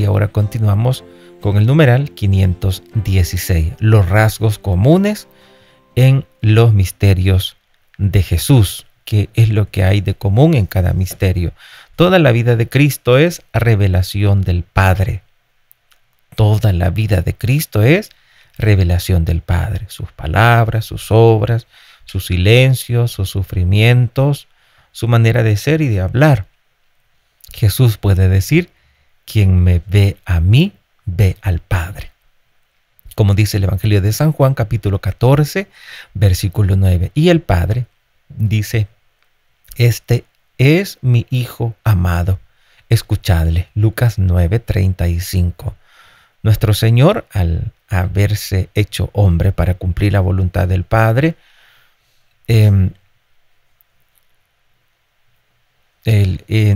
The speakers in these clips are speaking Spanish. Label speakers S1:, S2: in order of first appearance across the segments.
S1: y ahora continuamos con el numeral 516, los rasgos comunes en los misterios de Jesús. ¿Qué es lo que hay de común en cada misterio? Toda la vida de Cristo es revelación del Padre. Toda la vida de Cristo es revelación del Padre. Sus palabras, sus obras, sus silencios, sus sufrimientos, su manera de ser y de hablar. Jesús puede decir, quien me ve a mí, ve al Padre. Como dice el Evangelio de San Juan, capítulo 14, versículo 9. Y el Padre dice, este es mi Hijo amado, escuchadle. Lucas 9:35. Nuestro Señor, al haberse hecho hombre para cumplir la voluntad del Padre,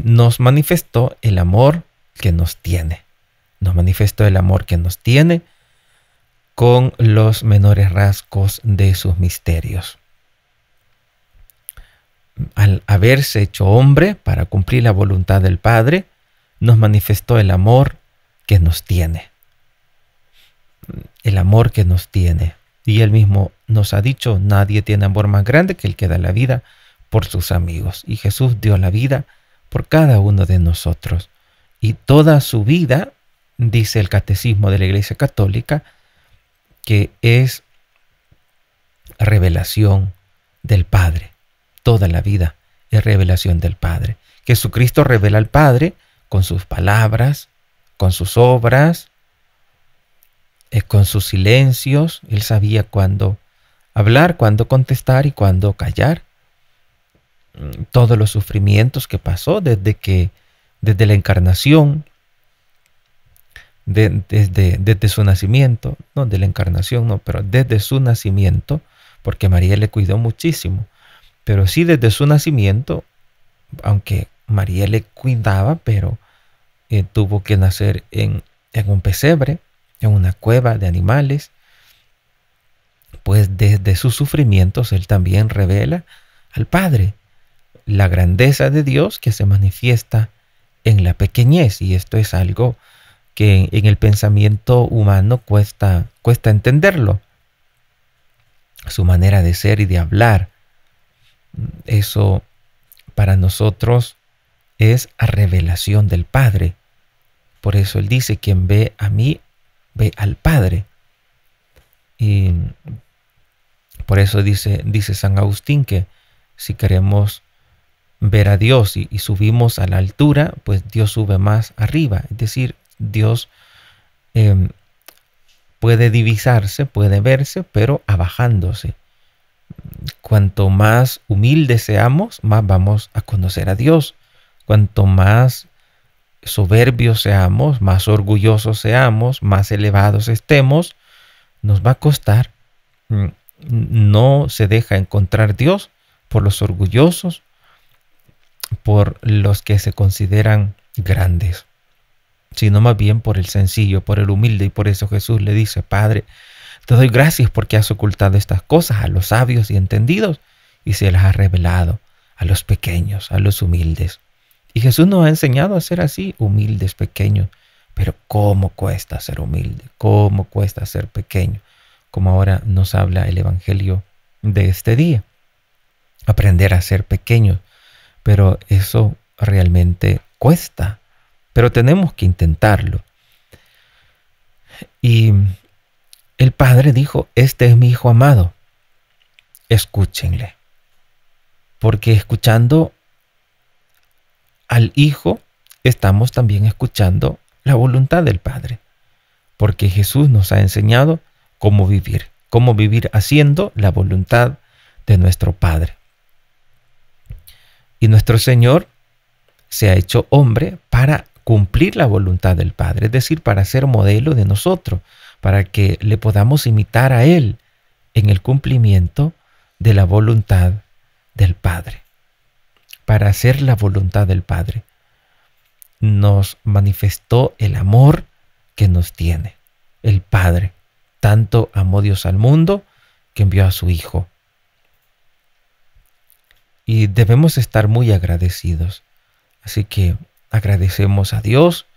S1: nos manifestó el amor que nos tiene. Nos manifestó el amor que nos tiene con los menores rasgos de sus misterios. Al haberse hecho hombre para cumplir la voluntad del Padre, nos manifestó el amor que nos tiene. El amor que nos tiene. Y Él mismo nos ha dicho, nadie tiene amor más grande que el que da la vida por sus amigos. Y Jesús dio la vida por cada uno de nosotros. Y toda su vida, dice el Catecismo de la Iglesia Católica, que es revelación del Padre. Toda la vida es revelación del Padre. Jesucristo revela al Padre con sus palabras, con sus obras, con sus silencios. Él sabía cuándo hablar, cuándo contestar y cuándo callar. Todos los sufrimientos que pasó desde la encarnación, desde su nacimiento, no de la encarnación, no, pero desde su nacimiento, porque María le cuidó muchísimo, pero sí desde su nacimiento, aunque María le cuidaba, pero tuvo que nacer en un pesebre, en una cueva de animales. Pues desde sus sufrimientos Él también revela al Padre la grandeza de Dios que se manifiesta en la pequeñez, y esto es algo que en el pensamiento humano cuesta entenderlo. Su manera de ser y de hablar, eso para nosotros es revelación del Padre. Por eso Él dice, quien ve a mí, ve al Padre. Y por eso dice San Agustín que si queremos ver a Dios y subimos a la altura, pues Dios sube más arriba. Es decir, Dios puede divisarse, puede verse, pero abajándose. Cuanto más humildes seamos, más vamos a conocer a Dios. Cuanto más soberbios seamos, más orgullosos seamos, más elevados estemos, nos va a costar. No se deja encontrar Dios por los orgullosos, por los que se consideran grandes, sino más bien por el sencillo, por el humilde. Y por eso Jesús le dice, Padre, te doy gracias porque has ocultado estas cosas a los sabios y entendidos y se las has revelado a los pequeños, a los humildes. Y Jesús nos ha enseñado a ser así, humildes, pequeños. Pero ¿cómo cuesta ser humilde? ¿Cómo cuesta ser pequeño? Como ahora nos habla el Evangelio de este día. Aprender a ser pequeños. Pero eso realmente cuesta. Pero tenemos que intentarlo. Y el Padre dijo, este es mi Hijo amado. Escúchenle. Porque escuchando al Hijo, estamos también escuchando la voluntad del Padre. Porque Jesús nos ha enseñado cómo vivir haciendo la voluntad de nuestro Padre. Y nuestro Señor se ha hecho hombre para cumplir la voluntad del Padre, es decir, para ser modelo de nosotros, para que le podamos imitar a Él en el cumplimiento de la voluntad del Padre. Para hacer la voluntad del Padre, nos manifestó el amor que nos tiene. El Padre, tanto amó Dios al mundo que envió a su Hijo. Y debemos estar muy agradecidos. Así que agradecemos a Dios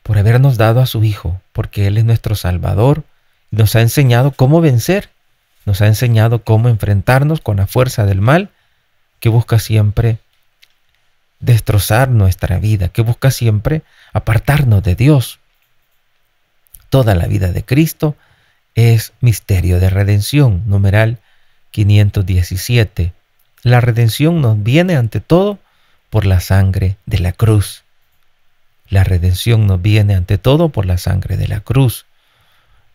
S1: por habernos dado a su Hijo, porque Él es nuestro Salvador y nos ha enseñado cómo vencer, nos ha enseñado cómo enfrentarnos con la fuerza del mal que busca siempre destrozar nuestra vida, que busca siempre apartarnos de Dios. Toda la vida de Cristo es misterio de redención, numeral 517. La redención nos viene ante todo por la sangre de la cruz. La redención nos viene ante todo por la sangre de la cruz.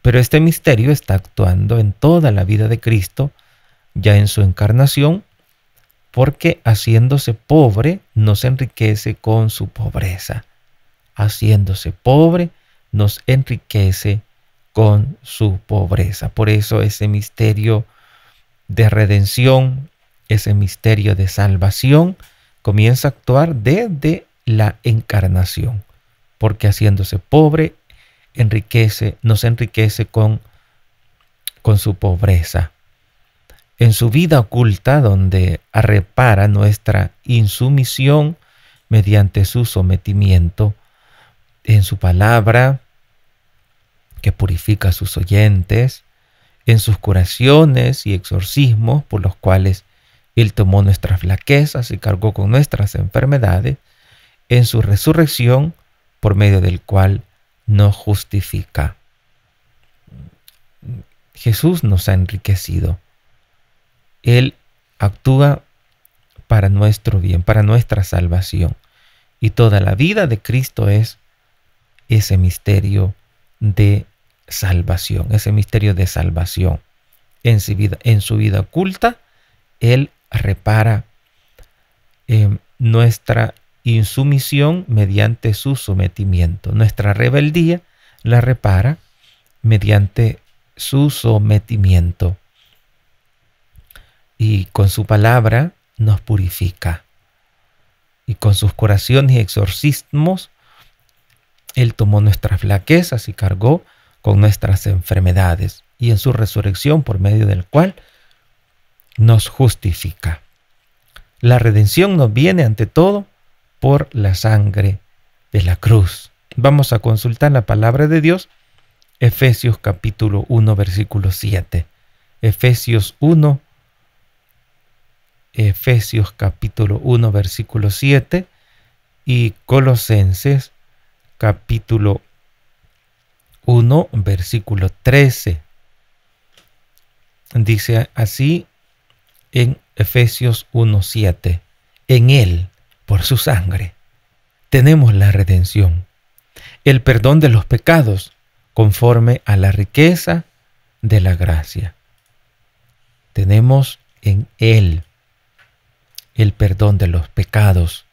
S1: Pero este misterio está actuando en toda la vida de Cristo, ya en su encarnación, porque haciéndose pobre nos enriquece con su pobreza. Haciéndose pobre nos enriquece con su pobreza. Por eso ese misterio de redención, ese misterio de salvación, comienza a actuar desde la encarnación, porque haciéndose pobre nos enriquece con su pobreza. En su vida oculta, donde repara nuestra insumisión mediante su sometimiento, en su palabra, que purifica a sus oyentes, en sus curaciones y exorcismos, por los cuales Él tomó nuestras flaquezas y cargó con nuestras enfermedades, en su resurrección, por medio del cual nos justifica. Jesús nos ha enriquecido. Él actúa para nuestro bien, para nuestra salvación. Y toda la vida de Cristo es ese misterio de salvación, ese misterio de salvación. En su vida oculta, Él repara nuestra insumisión mediante su sometimiento. Nuestra rebeldía la repara mediante su sometimiento. Y con su palabra nos purifica. Y con sus curaciones y exorcismos, Él tomó nuestras flaquezas y cargó con nuestras enfermedades. Y en su resurrección, por medio del cual nos justifica. La redención nos viene ante todo por la sangre de la cruz. Vamos a consultar la palabra de Dios, Efesios capítulo 1, versículo 7. Efesios capítulo 1, versículo 7 y Colosenses capítulo 1, versículo 13. Dice así en Efesios 1, 7. En Él, por su sangre, tenemos la redención, el perdón de los pecados, conforme a la riqueza de la gracia. Tenemos en Él el perdón de los pecados,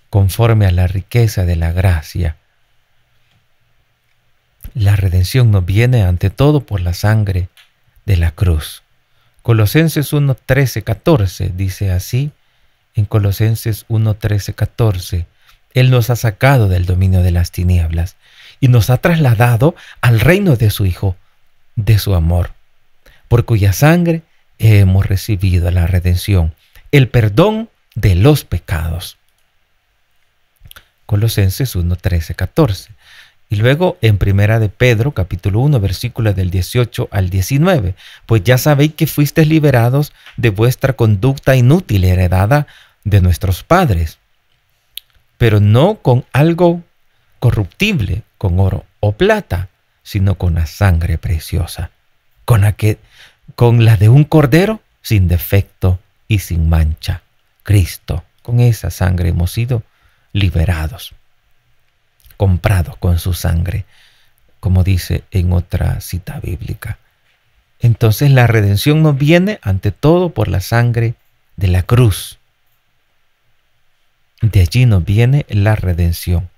S1: conforme a la riqueza de la gracia. La redención nos viene ante todo por la sangre de la cruz. Colosenses 1, 13, 14 dice así, en Colosenses 1, 13, 14, Él nos ha sacado del dominio de las tinieblas y nos ha trasladado al reino de su Hijo, de su amor, por cuya sangre hemos recibido la redención, el perdón de los pecados. Colosenses 1, 13, 14. Y luego en Primera de Pedro, capítulo 1, versículos del 18 al 19. Pues ya sabéis que fuisteis liberados de vuestra conducta inútil heredada de nuestros padres, pero no con algo corruptible, con oro o plata, sino con la sangre preciosa, con la de un cordero sin defecto y sin mancha. Cristo, con esa sangre hemos sido liberados, comprados con su sangre, como dice en otra cita bíblica. Entonces la redención nos viene ante todo por la sangre de la cruz. De allí nos viene la redención.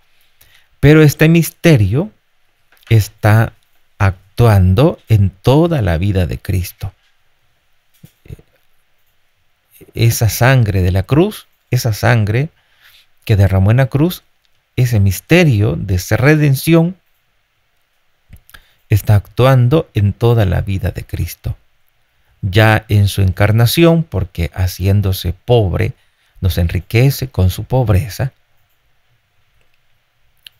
S1: Pero este misterio está actuando en toda la vida de Cristo. Esa sangre de la cruz, esa sangre que derramó en la cruz, ese misterio de esa redención está actuando en toda la vida de Cristo. Ya en su encarnación, porque haciéndose pobre, nos enriquece con su pobreza.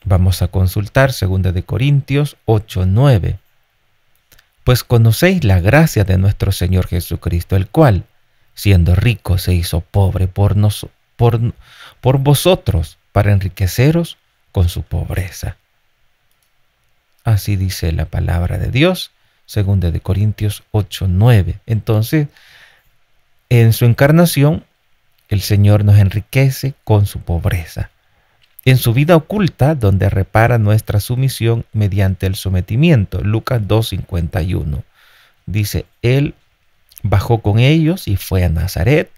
S1: Vamos a consultar 2 de Corintios 8:9. Pues conocéis la gracia de nuestro Señor Jesucristo, el cual, siendo rico, se hizo pobre por vosotros, para enriqueceros con su pobreza. Así dice la palabra de Dios, 2 de Corintios 8:9. Entonces, en su encarnación, el Señor nos enriquece con su pobreza. En su vida oculta, donde repara nuestra sumisión mediante el sometimiento. Lucas 2:51. Dice, Él bajó con ellos y fue a Nazaret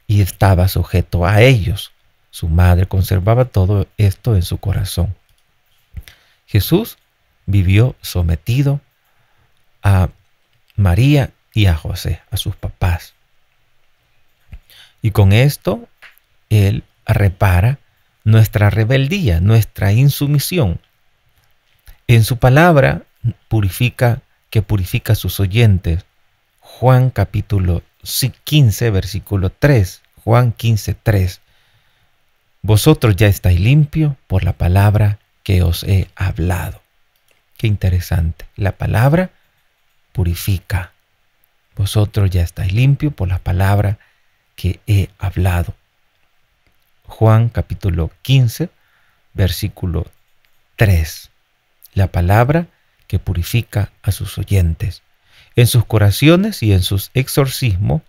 S1: y estaba sujeto a ellos. Su madre conservaba todo esto en su corazón. Jesús vivió sometido a María y a José, a sus papás. Y con esto, Él repara nuestra rebeldía, nuestra insumisión. En su palabra purifica a sus oyentes. Juan capítulo 15, versículo 3. Juan 15:3. Vosotros ya estáis limpios por la palabra que os he hablado. Qué interesante. La palabra purifica. Vosotros ya estáis limpios por la palabra que he hablado. Juan capítulo 15, versículo 3. La palabra que purifica a sus oyentes. En sus curaciones y en sus exorcismos,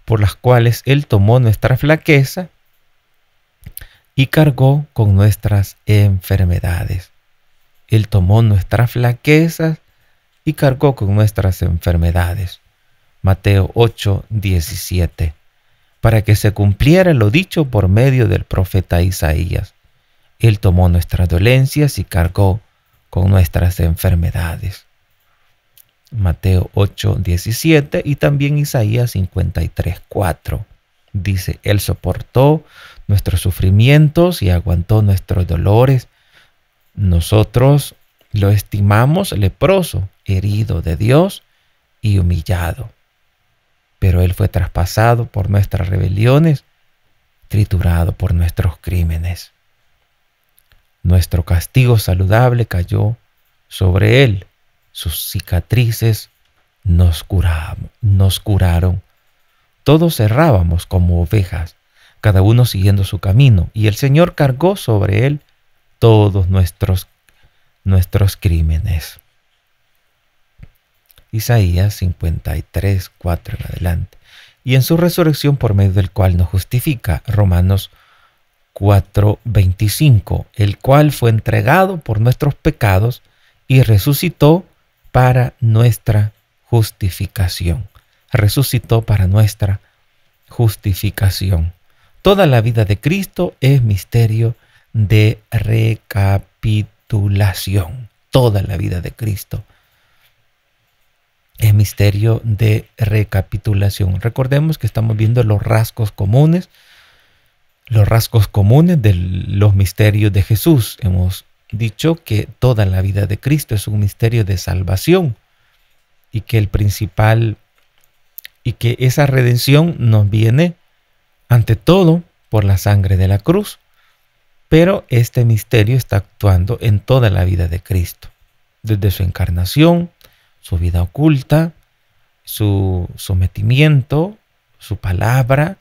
S1: por las cuales Él tomó nuestra flaqueza y cargó con nuestras enfermedades. Él tomó nuestras flaquezas y cargó con nuestras enfermedades. Mateo 8:17. Para que se cumpliera lo dicho por medio del profeta Isaías. Él tomó nuestras dolencias y cargó con nuestras enfermedades. Mateo 8:17 y también Isaías 53:4. Dice, Él soportó nuestros sufrimientos y aguantó nuestros dolores. Nosotros lo estimamos leproso, herido de Dios y humillado. Pero Él fue traspasado por nuestras rebeliones, triturado por nuestros crímenes. Nuestro castigo saludable cayó sobre Él. Sus cicatrices nos curaron. Todos errábamos como ovejas, cada uno siguiendo su camino, y el Señor cargó sobre Él todos nuestros crímenes. Isaías 53:4 en adelante. Y en su resurrección por medio del cual nos justifica. Romanos 4:25. El cual fue entregado por nuestros pecados y resucitó para nuestra justificación. Resucitó para nuestra justificación. Toda la vida de Cristo es misterio de recapitulación. Toda la vida de Cristo es misterio de recapitulación. Recordemos que estamos viendo los rasgos comunes de los misterios de Jesús. Hemos dicho que toda la vida de Cristo es un misterio de salvación y que esa redención nos viene ante todo por la sangre de la cruz. Pero este misterio está actuando en toda la vida de Cristo, desde su encarnación, su vida oculta, su sometimiento, su palabra,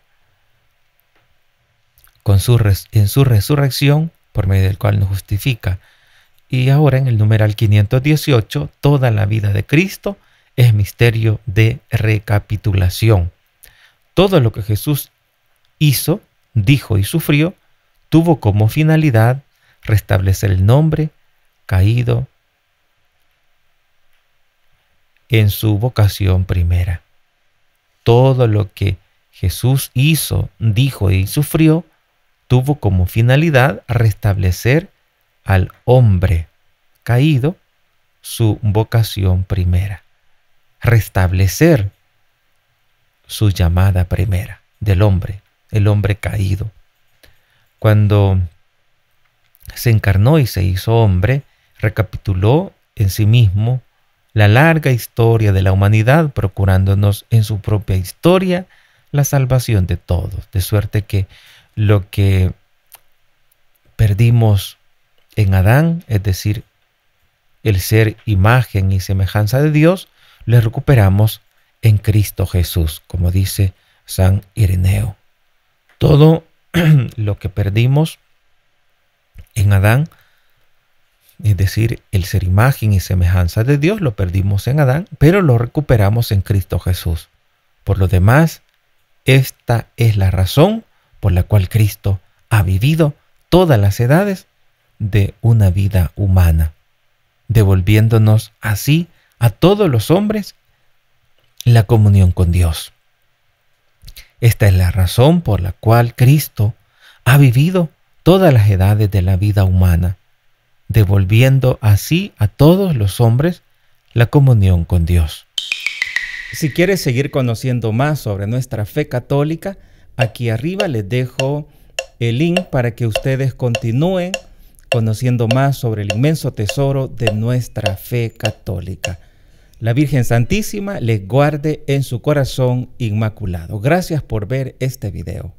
S1: en su resurrección, por medio del cual nos justifica. Y ahora en el numeral 518, toda la vida de Cristo es misterio de recapitulación. Todo lo que Jesús hizo, dijo y sufrió, tuvo como finalidad restablecer el nombre caído en su vocación primera. Todo lo que Jesús hizo, dijo y sufrió, tuvo como finalidad restablecer al hombre caído su vocación primera. Restablecer su llamada primera del hombre, el hombre caído. Cuando se encarnó y se hizo hombre, recapituló en sí mismo la larga historia de la humanidad, procurándonos en su propia historia la salvación de todos, de suerte que lo que perdimos en Adán, es decir, el ser imagen y semejanza de Dios, lo recuperamos en Cristo Jesús, como dice San Ireneo. Todo lo que perdimos en Adán, es decir, el ser imagen y semejanza de Dios, lo perdimos en Adán, pero lo recuperamos en Cristo Jesús. Por lo demás, esta es la razón por la cual Cristo ha vivido todas las edades de una vida humana, devolviéndonos así a todos los hombres la comunión con Dios. Esta es la razón por la cual Cristo ha vivido todas las edades de la vida humana, devolviendo así a todos los hombres la comunión con Dios.
S2: Si quieres seguir conociendo más sobre nuestra fe católica, aquí arriba les dejo el link para que ustedes continúen conociendo más sobre el inmenso tesoro de nuestra fe católica. La Virgen Santísima les guarde en su corazón inmaculado. Gracias por ver este video.